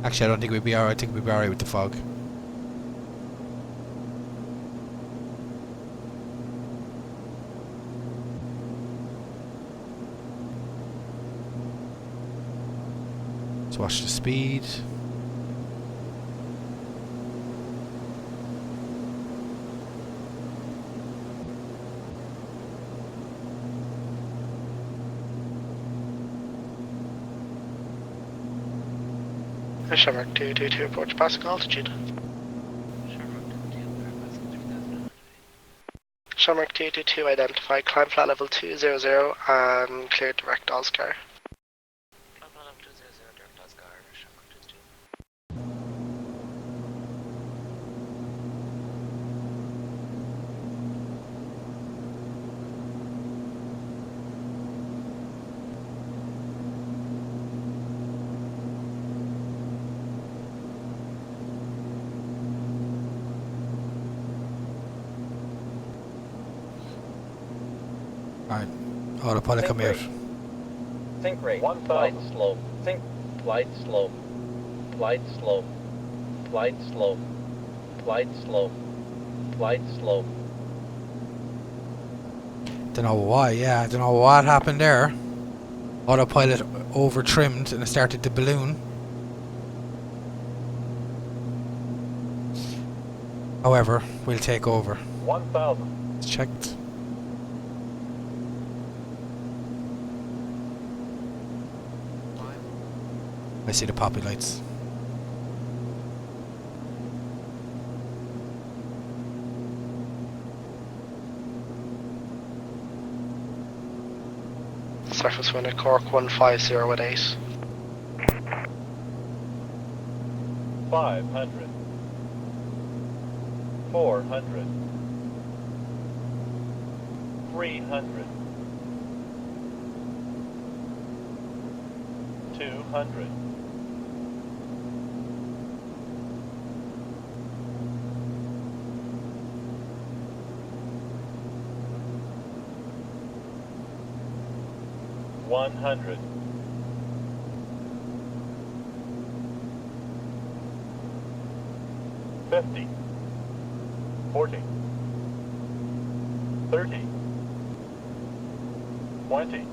Actually, I don't think we'd be alright, I think we'd be alright with the fog. Let's watch the speed. Shamrock 222 approach passing altitude. Shamrock 222 identify, climb flat level 200 and clear direct Oscar. Alright, autopilot come out. Think rate. 1,000. Flight slope. Think. Flight slope. Flight slope. Flight slope. Flight slope. Flight slope. Don't know why, yeah, I don't know what happened there. Autopilot over trimmed and it started to balloon. However, we'll take over. 1,000. It's checked. I see the poppy lights. Surface wind at Cork 150 with 8. 500. 400. 300. 200. 100. 50. 40. 30. 20.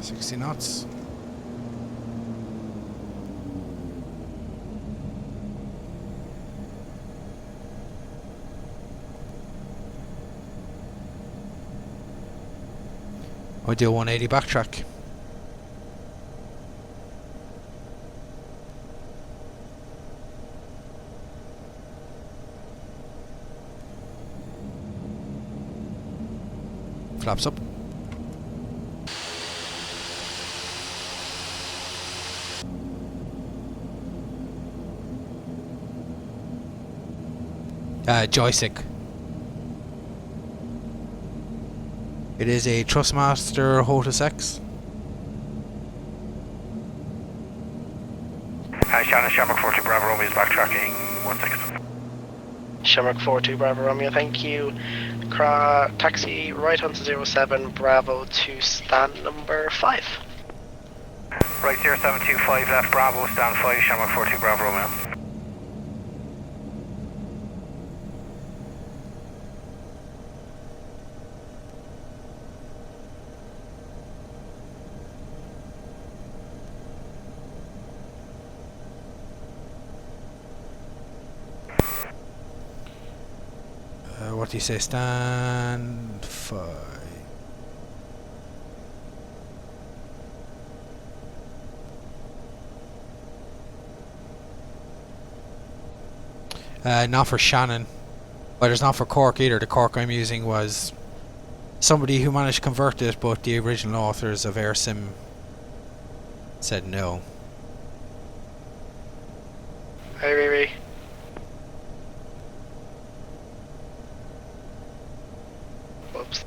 60 knots. I do 180 backtrack. Flaps up. Joystick. It is a Trustmaster Hotus X. Shannon, Shamrock 42 Bravo Romeo is backtracking 16. Shamrock 42 Bravo Romeo, thank you. Taxi right onto 07 Bravo to stand number 5. Right 0725 left Bravo, stand 5, Shamrock 42 Bravo Romeo. What do you say? Stand 5. Not for Shannon, but it's not for Cork either. The Cork I'm using was somebody who managed to convert it, but the original authors of AirSim said no. Hi Riri. Whoops.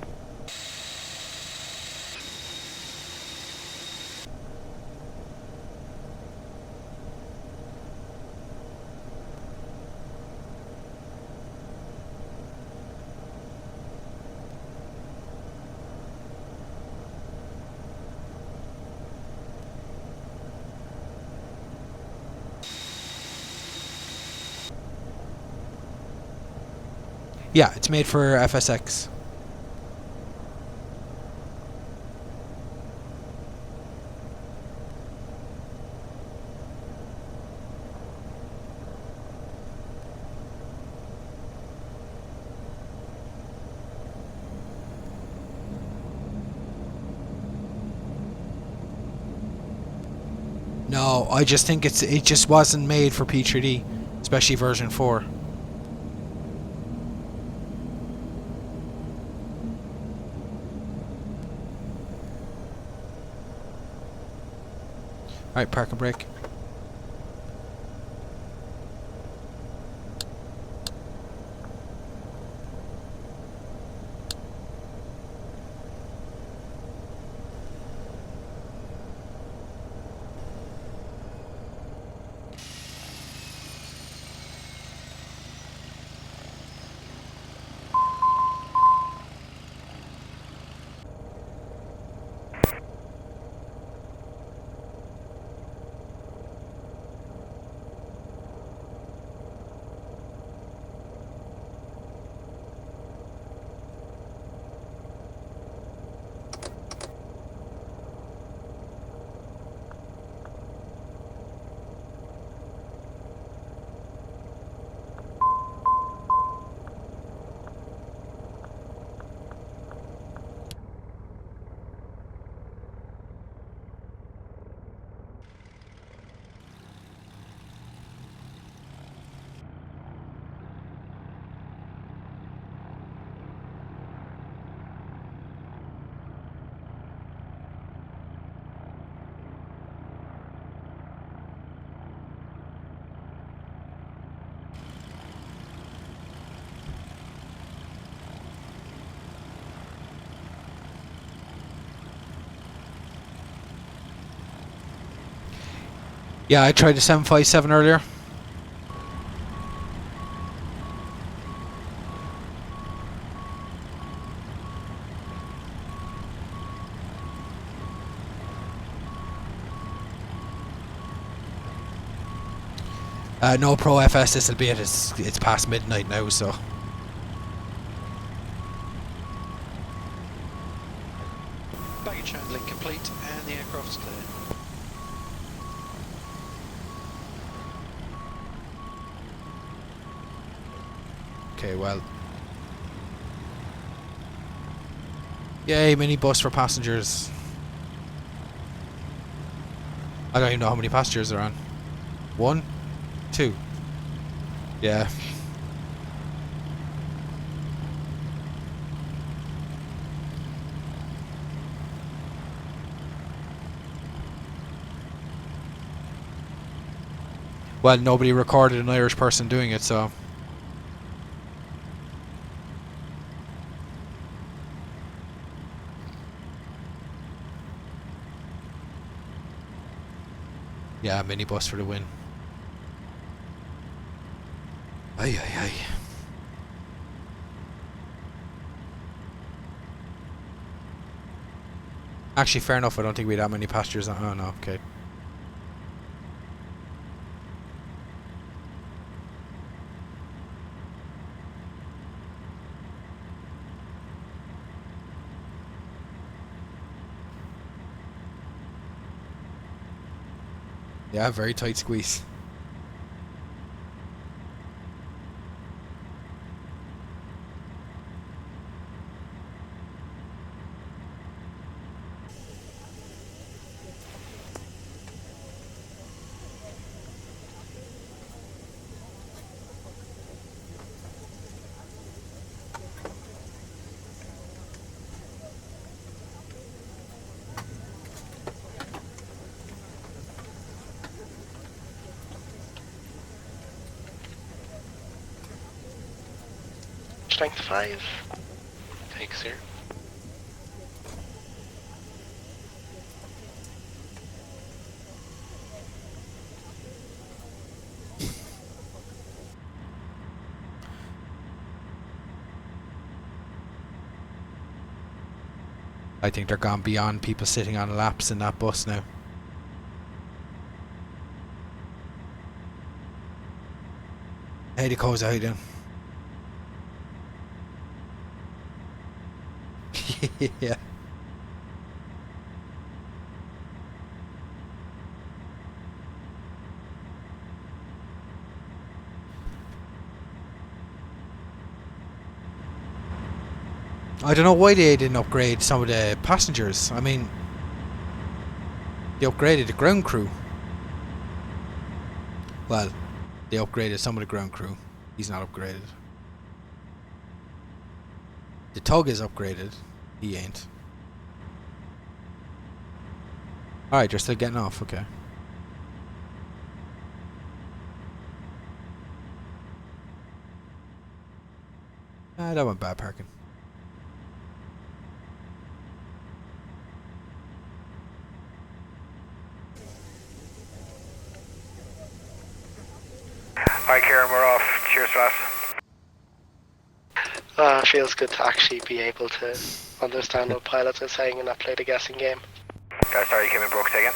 Yeah, it's made for FSX. No, I just think it just wasn't made for P3D, especially version 4. Alright, park and brake. Yeah, I tried the 757 earlier. No Pro FS, this'll be it. It's past midnight now, so. Baggage handling complete and the aircraft's clear. Okay, well. Yay, minibus for passengers. I don't even know how many passengers are on. 1, 2. Yeah. Well, nobody recorded an Irish person doing it, so. Yeah, minibus for the win. Aye, aye, aye. Actually, fair enough. I don't think we had that many passengers. Oh no, okay. Yeah, very tight squeeze. Strength 5. Thanks, sir. I think they're gone beyond people sitting on laps in that bus now. Hey, Dakota, how you doing? Yeah. I don't know why they didn't upgrade some of the passengers. I mean, they upgraded the ground crew. Well, they upgraded some of the ground crew. He's not upgraded. The tug is upgraded. He ain't. Alright, you're still getting off, okay. That went bad parking. Alright, Kieran, we're off. Cheers for that. It feels good to actually be able to understand what pilots are saying and not play the guessing game. Sorry, you came in Brooks again.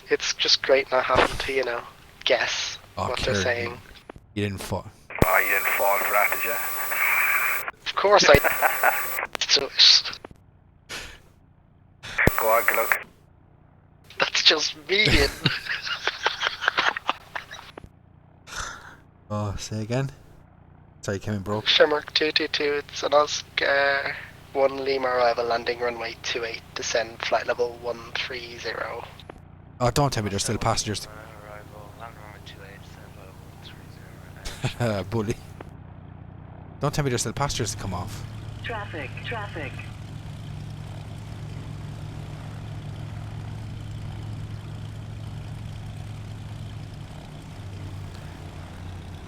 It's just great not having to, you know, guess what they're saying. You didn't fall. Oh, you didn't fall for that, did you? Of course I do it. Go on, good luck. That's just mean. Oh, say again? Sorry, came in broke. Shamrock 222, it's an Oscar 1 Lima arrival, landing runway 28, descend flight level 130. Oh, don't tell me there's still passengers. Arrival, landing runway 28, descend level 130. Bully. Don't tell me there's still passengers to come off. Traffic.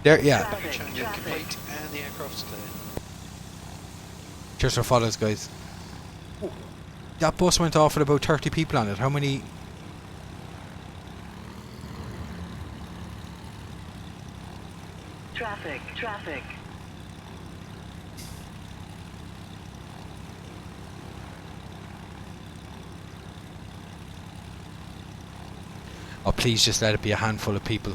There, yeah. Baggage handling complete and the aircraft's clear. Cheers for follows, guys. That bus went off with about 30 people on it. How many traffic, traffic. Oh, please just let it be a handful of people.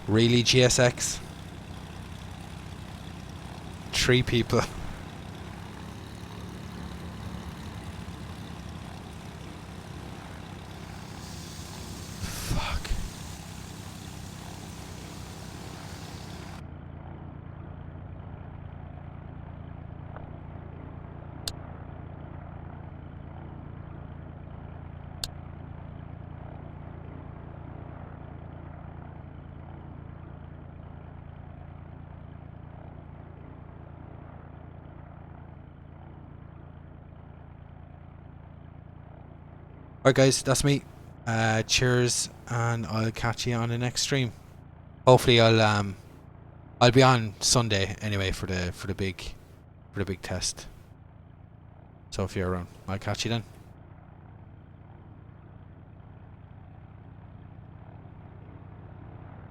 Really, GSX? 3 people. Fuck. Alright guys, that's me. Cheers, and I'll catch you on the next stream. Hopefully I'll be on Sunday anyway for the big test. So if you're around, I'll catch you then.